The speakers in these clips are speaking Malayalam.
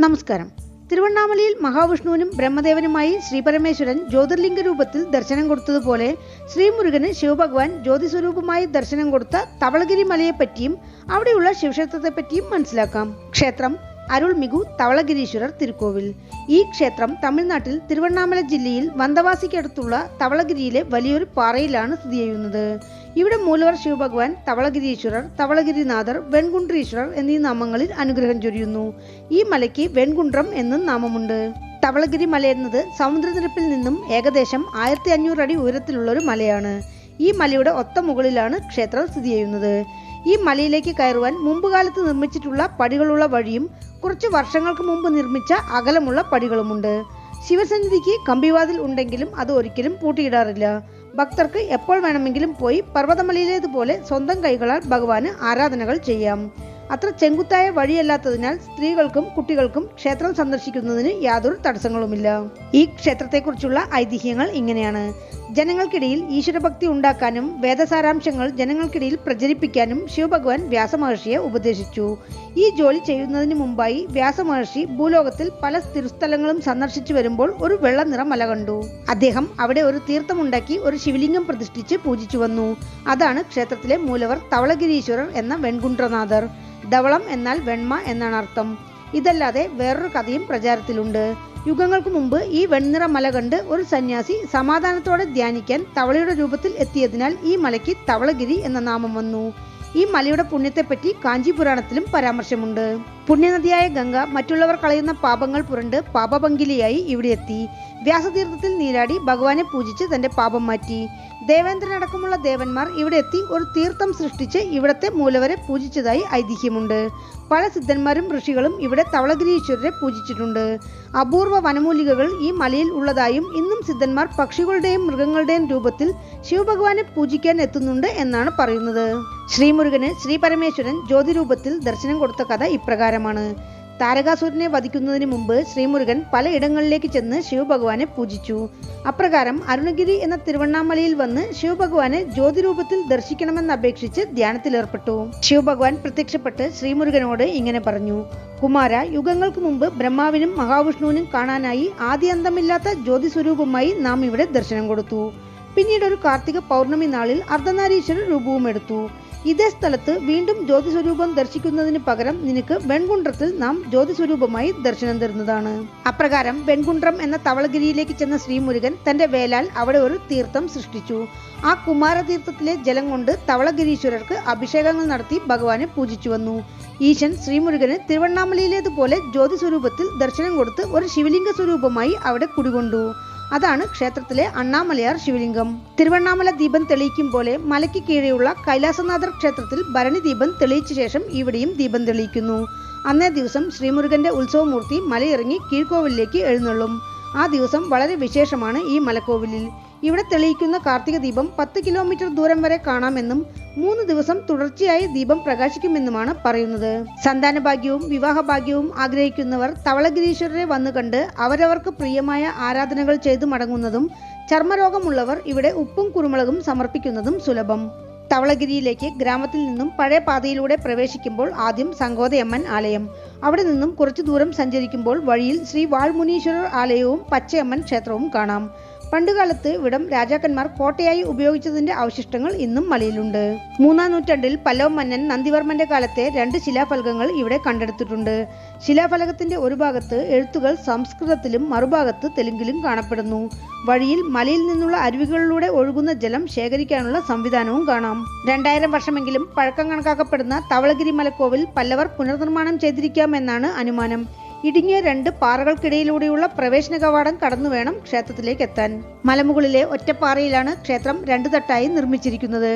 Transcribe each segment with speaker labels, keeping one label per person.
Speaker 1: നമസ്കാരം. തിരുവണ്ണാമലയിൽ മഹാവിഷ്ണുവിനും ബ്രഹ്മദേവനുമായി ശ്രീപരമേശ്വരൻ ജ്യോതിർലിംഗ രൂപത്തിൽ ദർശനം കൊടുത്തതുപോലെ ശ്രീമുരുകന് ശിവഭഗവാൻ ജ്യോതിസ്വരൂപമായി ദർശനം കൊടുത്ത തവളഗിരി മലയെപ്പറ്റിയും അവിടെയുള്ള ശിവക്ഷേത്രത്തെപ്പറ്റിയും മനസ്സിലാക്കാം. ക്ഷേത്രം അരുൾമികു തവളഗിരീശ്വരർ തിരുക്കോവിൽ. ഈ ക്ഷേത്രം തമിഴ്നാട്ടിൽ തിരുവണ്ണാമല ജില്ലയിൽ വന്തവാസിക്കടുത്തുള്ള തവളഗിരിയിലെ വലിയൊരു പാറയിലാണ് സ്ഥിതി ചെയ്യുന്നത്. ഇവിടെ മൂലവർ ശിവഭഗവാൻ തവളഗിരീശ്വരർ, തവളഗിരിനാഥർ, വെൺകുണ്ട്രീശ്വരർ എന്നീ നാമങ്ങളിൽ അനുഗ്രഹം ചൊരിയുന്നു. ഈ മലയ്ക്ക് വെൺകുണ്ട്രം എന്നും നാമമുണ്ട്. തവളഗിരി മല എന്നത് സമുദ്രനിരപ്പിൽ നിന്നും ഏകദേശം 1500 അടി ഉയരത്തിലുള്ള ഒരു മലയാണ്. ഈ മലയുടെ ഒത്ത മുകളിലാണ് ക്ഷേത്രം സ്ഥിതി ചെയ്യുന്നത്. ഈ മലയിലേക്ക് കയറുവാൻ മുമ്പ് കാലത്ത് നിർമ്മിച്ചിട്ടുള്ള പടികളുള്ള വഴിയും കുറച്ച് വർഷങ്ങൾക്ക് മുമ്പ് നിർമ്മിച്ച അകലമുള്ള പടികളുമുണ്ട്. ശിവസന്നിധിക്ക് കമ്പിവാതിൽ ഉണ്ടെങ്കിലും അത് ഒരിക്കലും പൂട്ടിയിടാറില്ല. ഭക്തർക്ക് എപ്പോൾ വേണമെങ്കിലും പോയി പർവ്വതമലയിലേതുപോലെ സ്വന്തം കൈകളാൽ ഭഗവാന് ആരാധനകൾ ചെയ്യാം. അത്ര ചെങ്കുത്തായ വഴിയല്ലാത്തതിനാൽ സ്ത്രീകൾക്കും കുട്ടികൾക്കും ക്ഷേത്രം സന്ദർശിക്കുന്നതിന് യാതൊരു തടസ്സങ്ങളുമില്ല. ഈ ക്ഷേത്രത്തെക്കുറിച്ചുള്ള ഐതിഹ്യങ്ങൾ ഇങ്ങനെയാണ്. ജനങ്ങൾക്കിടയിൽ ഈശ്വരഭക്തി ഉണ്ടാക്കാനും വേദസാരാംശങ്ങൾ ജനങ്ങൾക്കിടയിൽ പ്രചരിപ്പിക്കാനും ശിവഭഗവാൻ വ്യാസമഹർഷിയെ ഉപദേശിച്ചു. ഈ ജോലി ചെയ്യുന്നതിന് മുമ്പായി വ്യാസമഹർഷി ഭൂലോകത്തിൽ പല തിരുസ്ഥലങ്ങളും സന്ദർശിച്ചു വരുമ്പോൾ ഒരു വെള്ള നിറ മല കണ്ടു. അദ്ദേഹം അവിടെ ഒരു തീർത്ഥമുണ്ടാക്കി ഒരു ശിവലിംഗം പ്രതിഷ്ഠിച്ച് പൂജിച്ചു വന്നു. അതാണ് ക്ഷേത്രത്തിലെ മൂലവർ തവളഗിരീശ്വരർ എന്ന വെൺകുണ്ട്രനാഥർ. ധവളം എന്നാൽ വെണ്മ എന്നാണ് അർത്ഥം. ഇതല്ലാതെ വേറൊരു കഥയും പ്രചാരത്തിലുണ്ട്. യുഗങ്ങൾക്ക് മുമ്പ് ഈ വെണ്ണിറ മല കണ്ട് ഒരു സന്യാസി സമാധാനത്തോടെ ധ്യാനിക്കാൻ തവളയുടെ രൂപത്തിൽ എത്തിയതിനാൽ ഈ മലയ്ക്ക് തവളഗിരി എന്ന നാമം വന്നു. ഈ മലയുടെ പുണ്യത്തെപ്പറ്റി കാഞ്ചി പുരാണത്തിലും പരാമർശമുണ്ട്. പുണ്യനദിയായ ഗംഗ മറ്റുള്ളവർ കളയുന്ന പാപങ്ങൾ പുരണ്ട് പാപഭംഗിലിയായി ഇവിടെ എത്തി. വ്യാസതീർത്ഥത്തിൽ നീരാടി ഭഗവാനെ പൂജിച്ച് തന്റെ പാപം മാറ്റി. ദേവേന്ദ്രനടക്കമുള്ള ദേവന്മാർ ഇവിടെ എത്തി ഒരു തീർത്ഥം സൃഷ്ടിച്ച് ഇവിടത്തെ മൂലവരെ പൂജിച്ചതായി ഐതിഹ്യമുണ്ട്. പല സിദ്ധന്മാരും ഋഷികളും ഇവിടെ തവളഗിരീശ്വരരെ പൂജിച്ചിട്ടുണ്ട്. അപൂർവ വനമൂലികകൾ ഈ മലയിൽ ഉള്ളതായും ഇന്നും സിദ്ധന്മാർ പക്ഷികളുടെയും മൃഗങ്ങളുടെയും രൂപത്തിൽ ശിവഭഗവാനെ പൂജിക്കാൻ എത്തുന്നുണ്ട് എന്നാണ് പറയുന്നത്. ശ്രീമുരുകന് ശ്രീപരമേശ്വരൻ ജ്യോതിരൂപത്തിൽ ദർശനം കൊടുത്ത കഥ ഇപ്രകാരമാണ്. താരകാസുരനെ വധിക്കുന്നതിന് മുമ്പ് ശ്രീമുരുകൻ പലയിടങ്ങളിലേക്ക് ചെന്ന് ശിവഭഗവാനെ പൂജിച്ചു. അപ്രകാരം അരുണഗിരി എന്ന തിരുവണ്ണാമലയിൽ വന്ന് ശിവഭഗവാനെ ജ്യോതിരൂപത്തിൽ ദർശിക്കണമെന്നപേക്ഷിച്ച് ധ്യാനത്തിലേർപ്പെട്ടു. ശിവഭഗവാൻ പ്രത്യക്ഷപ്പെട്ട് ശ്രീമുരുകനോട് ഇങ്ങനെ പറഞ്ഞു: കുമാര, യുഗങ്ങൾക്ക് മുമ്പ് ബ്രഹ്മാവിനും മഹാവിഷ്ണുവിനും കാണാനായി ആദ്യന്തമില്ലാത്ത ജ്യോതിസ്വരൂപമായി നാം ഇവിടെ ദർശനം കൊടുത്തു. പിന്നീട് ഒരു കാർത്തിക പൗർണമി നാളിൽ അർദ്ധനാരീശ്വര രൂപവും എടുത്തു. ഇതേ സ്ഥലത്ത് വീണ്ടും ജ്യോതിസ്വരൂപം ദർശിക്കുന്നതിന് പകരം നിനക്ക് വെൺകുണ്ട്രത്തിൽ നാം ജ്യോതിസ്വരൂപമായി ദർശനം തരുന്നതാണ്. അപ്രകാരം വെൺകുണ്ട്രം എന്ന തവളഗിരിയിലേക്ക് ചെന്ന ശ്രീമുരുകൻ തന്റെ വേലാൽ അവിടെ ഒരു തീർത്ഥം സൃഷ്ടിച്ചു. ആ കുമാരതീർത്ഥത്തിലെ ജലം കൊണ്ട് തവളഗിരീശ്വരർക്ക് അഭിഷേകങ്ങൾ നടത്തി ഭഗവാനെ പൂജിച്ചു വന്നു. ഈശൻ ശ്രീമുരുകന് തിരുവണ്ണാമലയിലേതുപോലെ ജ്യോതിസ്വരൂപത്തിൽ ദർശനം കൊടുത്ത് ഒരു ശിവലിംഗ സ്വരൂപമായി അവിടെ കുടികൊണ്ടു. അതാണ് ക്ഷേത്രത്തിലെ അണ്ണാമലയാർ ശിവലിംഗം. തിരുവണ്ണാമല ദീപം തെളിയിക്കും പോലെ മലയ്ക്ക് കീഴെയുള്ള കൈലാസനാഥർ ക്ഷേത്രത്തിൽ ഭരണി ദീപം തെളിയിച്ച ശേഷം ഇവിടെയും ദീപം തെളിയിക്കുന്നു. അന്നേ ദിവസം ശ്രീമുരുകന്റെ ഉത്സവമൂർത്തി മലയിറങ്ങി കീഴ്ക്കോവിലേക്ക് എഴുന്നള്ളും. ആ ദിവസം വളരെ വിശേഷമാണ് ഈ മലക്കോവിലിൽ. ഇവിടെ തെളിയിക്കുന്ന കാർത്തിക ദീപം 10 കിലോമീറ്റർ ദൂരം വരെ കാണാമെന്നും 3 ദിവസം തുടർച്ചയായി ദീപം പ്രകാശിക്കുമെന്നുമാണ് പറയുന്നത്. സന്താനഭാഗ്യവും വിവാഹഭാഗ്യവും ആഗ്രഹിക്കുന്നവർ തവളഗിരീശ്വരരെ വന്നു കണ്ട് അവരവർക്ക് പ്രിയമായ ആരാധനകൾ ചെയ്തു മടങ്ങുന്നതും ചർമ്മരോഗമുള്ളവർ ഇവിടെ ഉപ്പും കുരുമുളകും സമർപ്പിക്കുന്നതും സുലഭം. തവളഗിരിയിലേക്ക് ഗ്രാമത്തിൽ നിന്നും പഴയ പാതയിലൂടെ പ്രവേശിക്കുമ്പോൾ ആദ്യം സംഗോദയമ്മൻ ആലയം, അവിടെ നിന്നും കുറച്ചു ദൂരം സഞ്ചരിക്കുമ്പോൾ വഴിയിൽ ശ്രീ വാൾമുനീശ്വരർ ആലയവും പച്ചയമ്മൻ ക്ഷേത്രവും കാണാം. പണ്ടുകാലത്ത് ഇവിടം രാജാക്കന്മാർ കോട്ടയായി ഉപയോഗിച്ചതിന്റെ അവശിഷ്ടങ്ങൾ ഇന്നും മലയിലുണ്ട്. 3-ാം നൂറ്റാണ്ടിൽ പല്ലവ മന്നൻ നന്ദിവർമ്മന്റെ കാലത്തെ 2 ശിലാഫലകങ്ങൾ ഇവിടെ കണ്ടെടുത്തിട്ടുണ്ട്. ശിലാഫലകത്തിന്റെ ഒരു ഭാഗത്ത് എഴുത്തുകൾ സംസ്കൃതത്തിലും മറുഭാഗത്ത് തെലുങ്കിലും കാണപ്പെടുന്നു. വഴിയിൽ മലയിൽ നിന്നുള്ള അരുവികളിലൂടെ ഒഴുകുന്ന ജലം ശേഖരിക്കാനുള്ള സംവിധാനവും കാണാം. 2000 വർഷമെങ്കിലും പഴക്കം കണക്കാക്കപ്പെടുന്ന തവളഗിരി മലക്കോവിൽ പല്ലവർ പുനർനിർമ്മാണം ചെയ്തിരിക്കാമെന്നാണ് അനുമാനം. ഇടുങ്ങിയ 2 പാറകൾക്കിടയിലൂടെയുള്ള പ്രവേശന കവാടം കടന്നു വേണം ക്ഷേത്രത്തിലേക്ക് എത്താൻ. മലമുകളിലെ ഒറ്റപ്പാറയിലാണ് ക്ഷേത്രം 2 തട്ടായി നിർമ്മിച്ചിരിക്കുന്നത്.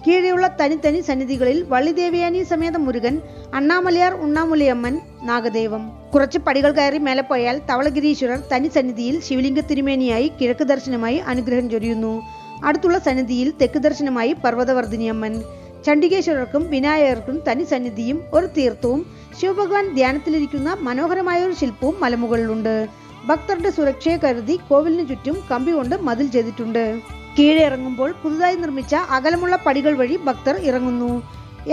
Speaker 1: കീഴെയുള്ള തനി സന്നിധികളിൽ വള്ളിദേവയാനി സമേത മുരുകൻ, അണ്ണാമലയാർ ഉണ്ണാമുലയമ്മൻ, നാഗദേവം. കുറച്ച് പടികൾ കയറി മേലെ പോയാൽ തവളഗിരീശ്വരർ തനി സന്നിധിയിൽ ശിവലിംഗ തിരുമേനിയായി കിഴക്ക് ദർശനമായി അനുഗ്രഹം ചൊരിയുന്നു. അടുത്തുള്ള സന്നിധിയിൽ തെക്ക് ദർശനമായി പർവ്വതവർദ്ധിനിയമ്മൻ. ചണ്ഡികേശ്വരർക്കും വിനായകർക്കും തനി സന്നിധിയും ഒരു തീർത്ഥവും ശിവഭഗവാൻ ധ്യാനത്തിലിരിക്കുന്ന മനോഹരമായ ഒരു ശില്പവും മലമുകളിലുണ്ട്. ഭക്തരുടെ സുരക്ഷയെ കരുതി കോവിലിന് ചുറ്റും കമ്പി കൊണ്ട് മതിൽ ചെയ്തിട്ടുണ്ട്. കീഴെ ഇറങ്ങുമ്പോൾ പുതുതായി നിർമ്മിച്ച അകലമുള്ള പടികൾ വഴി ഭക്തർ ഇറങ്ങുന്നു.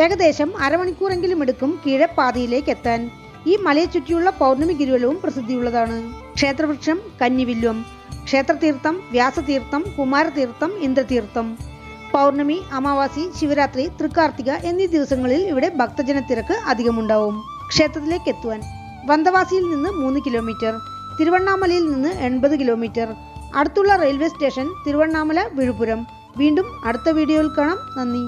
Speaker 1: ഏകദേശം അരമണിക്കൂറെങ്കിലും എടുക്കും കീഴെ പാതയിലേക്ക് എത്താൻ. ഈ മലയെ ചുറ്റിയുള്ള പൗർണമി ഗിരിവലവും പ്രസിദ്ധിയുള്ളതാണ്. ക്ഷേത്രവൃക്ഷം കന്നിവില്വം. ക്ഷേത്രതീർത്ഥം വ്യാസതീർത്ഥം, കുമാരതീർത്ഥം, ഇന്ദ്രതീർത്ഥം. പൗർണമി, അമാവാസി, ശിവരാത്രി, തൃക്കാർത്തിക എന്നീ ദിവസങ്ങളിൽ ഇവിടെ ഭക്തജന തിരക്ക് അധികമുണ്ടാവും. ക്ഷേത്രത്തിലേക്ക് എത്തുവാൻ വന്തവാസിയിൽ നിന്ന് 3 കിലോമീറ്റർ, തിരുവണ്ണാമലയിൽ നിന്ന് 80 കിലോമീറ്റർ. അടുത്തുള്ള റെയിൽവേ സ്റ്റേഷൻ തിരുവണ്ണാമല വിഴുപ്പുരം. വീണ്ടും അടുത്ത വീഡിയോയിൽ കാണാം. നന്ദി.